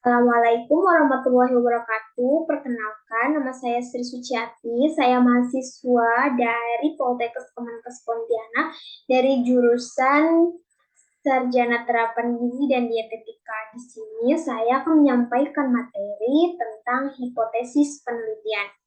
Assalamualaikum warahmatullahi wabarakatuh. Perkenalkan, nama saya Sri Suciati. Saya mahasiswa dari Poltekkes Kemenkes Pontianak dari jurusan Sarjana Terapan Gizi dan Dietetika. Di sini saya akan menyampaikan materi tentang hipotesis penelitian.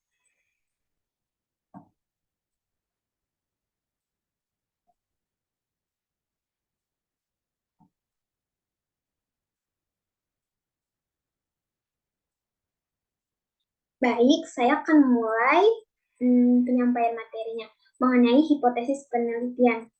Baik, saya akan mulai penyampaian materinya mengenai hipotesis penelitian.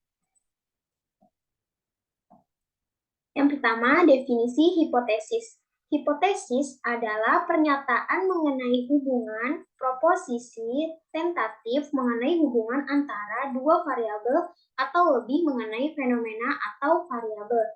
Yang pertama, definisi hipotesis. Hipotesis adalah pernyataan mengenai hubungan, proposisi, tentatif mengenai hubungan antara dua variabel atau lebih mengenai fenomena atau variabel.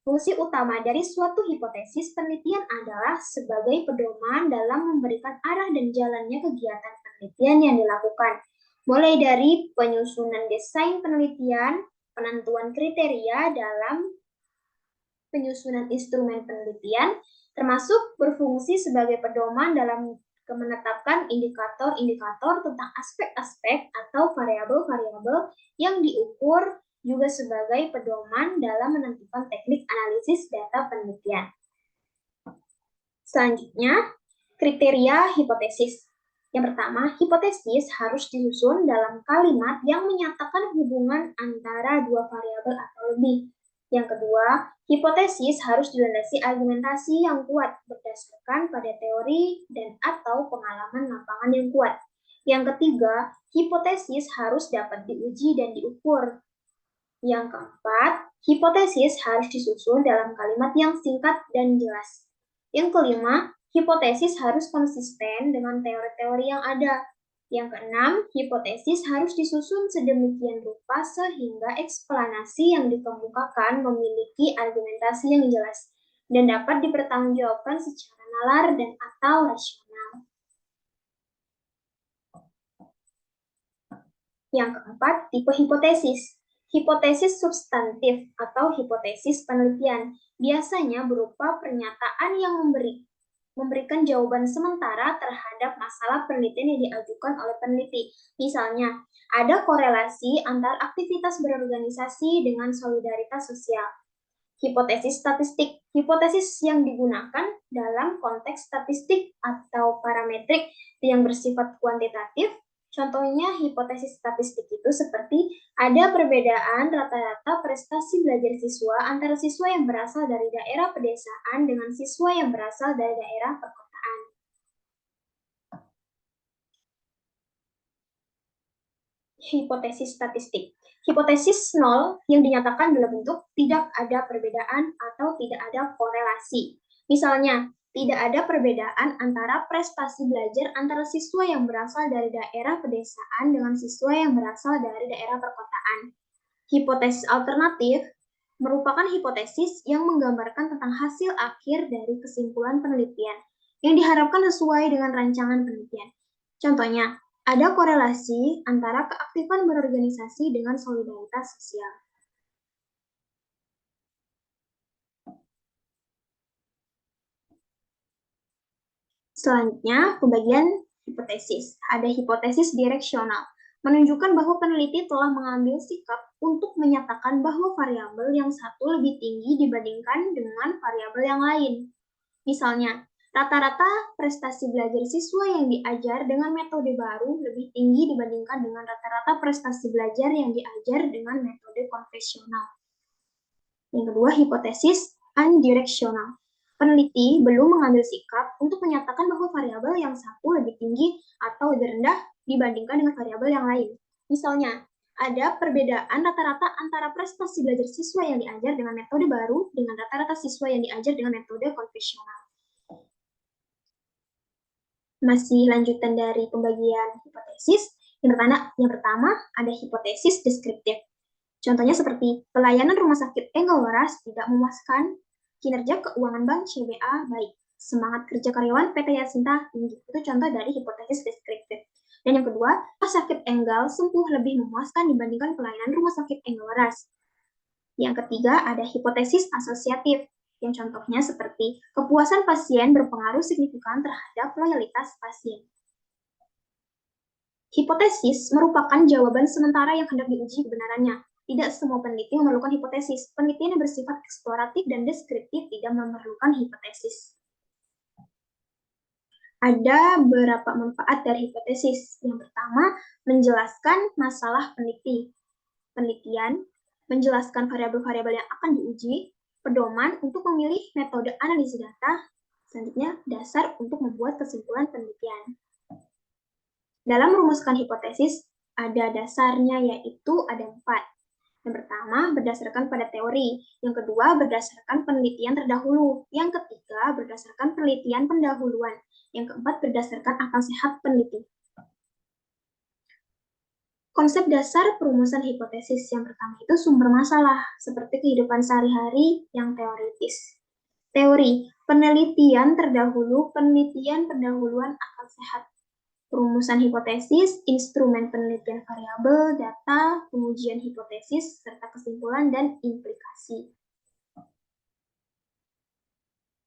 Fungsi utama dari suatu hipotesis penelitian adalah sebagai pedoman dalam memberikan arah dan jalannya kegiatan penelitian yang dilakukan, mulai dari penyusunan desain penelitian, penentuan kriteria dalam penyusunan instrumen penelitian, termasuk berfungsi sebagai pedoman dalam menetapkan indikator-indikator tentang aspek-aspek atau variabel-variabel yang diukur, juga sebagai pedoman dalam menentukan teknik analisis data penelitian. Selanjutnya, kriteria hipotesis. Yang pertama, hipotesis harus disusun dalam kalimat yang menyatakan hubungan antara dua variabel atau lebih. Yang kedua, hipotesis harus dilandasi argumentasi yang kuat berdasarkan pada teori dan atau pengalaman lapangan yang kuat. Yang ketiga, hipotesis harus dapat diuji dan diukur. Yang keempat, hipotesis harus disusun dalam kalimat yang singkat dan jelas. Yang kelima, hipotesis harus konsisten dengan teori-teori yang ada. Yang keenam, hipotesis harus disusun sedemikian rupa sehingga eksplanasi yang dikemukakan memiliki argumentasi yang jelas dan dapat dipertanggungjawabkan secara nalar dan atau rasional. Yang keempat, tipe hipotesis. Hipotesis substantif atau hipotesis penelitian biasanya berupa pernyataan yang memberikan jawaban sementara terhadap masalah penelitian yang diajukan oleh peneliti. Misalnya, ada korelasi antar aktivitas berorganisasi dengan solidaritas sosial. Hipotesis statistik. Hipotesis yang digunakan dalam konteks statistik atau parametrik yang bersifat kuantitatif. Contohnya hipotesis statistik itu seperti ada perbedaan rata-rata prestasi belajar siswa antara siswa yang berasal dari daerah pedesaan dengan siswa yang berasal dari daerah perkotaan. Hipotesis statistik. Hipotesis nol yang dinyatakan dalam bentuk tidak ada perbedaan atau tidak ada korelasi. Misalnya, tidak ada perbedaan antara prestasi belajar antara siswa yang berasal dari daerah pedesaan dengan siswa yang berasal dari daerah perkotaan. Hipotesis alternatif merupakan hipotesis yang menggambarkan tentang hasil akhir dari kesimpulan penelitian yang diharapkan sesuai dengan rancangan penelitian. Contohnya, ada korelasi antara keaktifan berorganisasi dengan solidaritas sosial. Selanjutnya, pembagian hipotesis. Ada hipotesis direksional, menunjukkan bahwa peneliti telah mengambil sikap untuk menyatakan bahwa variabel yang satu lebih tinggi dibandingkan dengan variabel yang lain. Misalnya, rata-rata prestasi belajar siswa yang diajar dengan metode baru lebih tinggi dibandingkan dengan rata-rata prestasi belajar yang diajar dengan metode konvensional. Yang kedua, hipotesis unidireksional. Peneliti belum mengambil sikap untuk menyatakan bahwa variabel yang satu lebih tinggi atau lebih rendah dibandingkan dengan variabel yang lain. Misalnya, ada perbedaan rata-rata antara prestasi belajar siswa yang diajar dengan metode baru dengan rata-rata siswa yang diajar dengan metode konvensional. Masih lanjutan dari pembagian hipotesis. Yang pertama ada hipotesis deskriptif. Contohnya seperti pelayanan rumah sakit Enggel Waras tidak memuaskan, kinerja keuangan bank CBA baik, semangat kerja karyawan PT Yasinta tinggi. Itu contoh dari hipotesis deskriptif. Dan yang kedua, rumah sakit Enggal sembuh lebih memuaskan dibandingkan pelayanan rumah sakit Enggel Waras. Yang ketiga, ada hipotesis asosiatif. yang contohnya seperti kepuasan pasien berpengaruh signifikan terhadap loyalitas pasien. Hipotesis merupakan jawaban sementara yang hendak diuji kebenarannya. Tidak semua peneliti memerlukan hipotesis. Penelitian yang bersifat eksploratif dan deskriptif tidak memerlukan hipotesis. Ada beberapa manfaat dari hipotesis. Yang pertama, menjelaskan masalah penelitian, menjelaskan variabel-variabel yang akan diuji, pedoman untuk memilih metode analisis data, selanjutnya dasar untuk membuat kesimpulan penelitian. Dalam merumuskan hipotesis, ada dasarnya yaitu ada 4. Yang pertama, berdasarkan pada teori. Yang kedua, berdasarkan penelitian terdahulu. Yang ketiga, berdasarkan penelitian pendahuluan. Yang keempat, berdasarkan akal sehat peneliti. Konsep dasar perumusan hipotesis yang pertama itu sumber masalah, seperti kehidupan sehari-hari yang teoritis. Teori, penelitian terdahulu, penelitian pendahuluan akal sehat. Perumusan hipotesis, instrumen penelitian variabel, data, pengujian hipotesis, serta kesimpulan dan implikasi.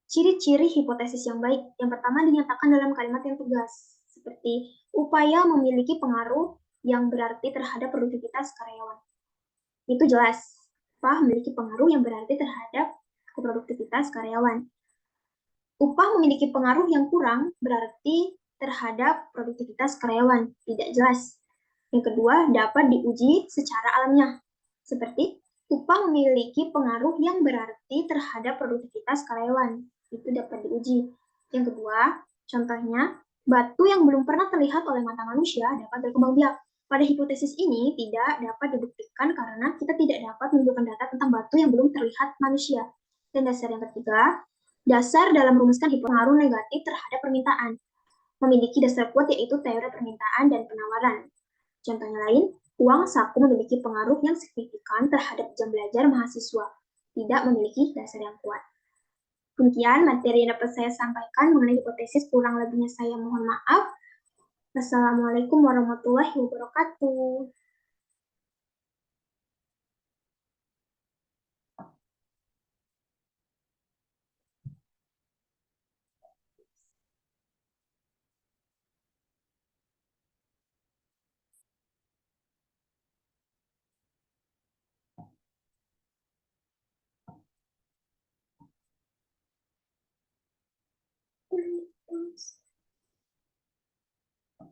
Ciri-ciri hipotesis yang baik. Yang pertama dinyatakan dalam kalimat yang tegas, seperti upaya memiliki pengaruh yang berarti terhadap produktivitas karyawan. Itu jelas. Upah memiliki pengaruh yang berarti terhadap produktivitas karyawan. Upah memiliki pengaruh yang kurang berarti terhadap produktivitas karyawan, tidak jelas. Yang kedua, dapat diuji secara alamiah, seperti upah memiliki pengaruh yang berarti terhadap produktivitas karyawan, itu dapat diuji. Yang kedua, contohnya, batu yang belum pernah terlihat oleh mata manusia dapat berkembang biak. Pada hipotesis ini tidak dapat dibuktikan karena kita tidak dapat menunjukkan data tentang batu yang belum terlihat manusia. Dan dasar yang ketiga, dasar dalam merumuskan pengaruh negatif terhadap permintaan. Memiliki dasar kuat yaitu teori permintaan dan penawaran. Contohnya lain, uang saku memiliki pengaruh yang signifikan terhadap jam belajar mahasiswa, tidak memiliki dasar yang kuat. Demikian materi yang dapat saya sampaikan mengenai hipotesis, kurang lebihnya saya mohon maaf. Wassalamualaikum warahmatullahi wabarakatuh.